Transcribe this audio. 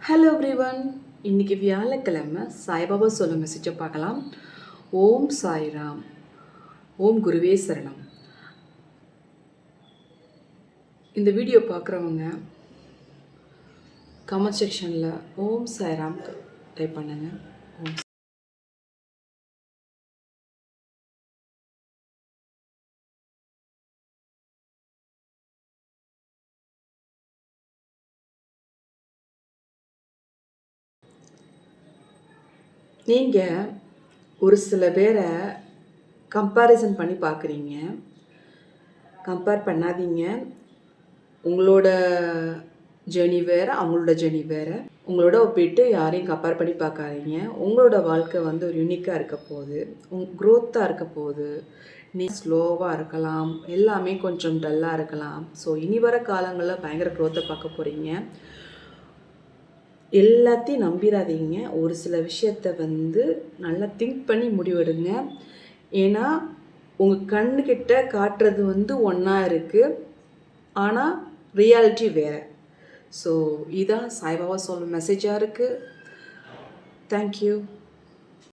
Hello everyone, இன்றைக்கி வியாழக்கிழமை சாய்பாபா சொல்ல மெசேஜை பார்க்கலாம். ஓம் சாய்ராம், ஓம் குருவே சரணம். இந்த வீடியோ பார்க்குறவங்க கமெண்ட் செக்ஷனில் ஓம் சாய்ராம் டைப் பண்ணுங்க. ஓம் நீங்கள் ஒரு சில பேரை கம்பேரிசன் பண்ணி பார்க்குறீங்க. கம்பேர் பண்ணாதீங்க. உங்களோட ஜேர்னி வேறு, அவங்களோட ஜேர்னி வேறு. உங்களோட ஒப்பிட்டு யாரையும் கம்பேர் பண்ணி பார்க்காதீங்க. உங்களோட வாழ்க்கை ஒரு யூனிக்காக இருக்க போகுது, க்ரோத்தாக இருக்க போகுது. நீ ஸ்லோவாக இருக்கலாம், எல்லாமே கொஞ்சம் டல்லாக இருக்கலாம். ஸோ இனி வர காலங்களில் பயங்கர க்ரோத்தை பார்க்க போகிறீங்க. எல்லாத்தையும் நம்பிடாதீங்க. ஒரு சில விஷயத்தை நல்லா திங்க் பண்ணி முடிவெடுங்க. ஏன்னா உங்கள் கண்ணுக்கிட்ட காட்டுறது ஒன்றா இருக்குது, ஆனால் ரியாலிட்டி வேறு. ஸோ இதான் சாய்பாபா சொல்கிற மெசேஜாக இருக்குது. தேங்க்யூ.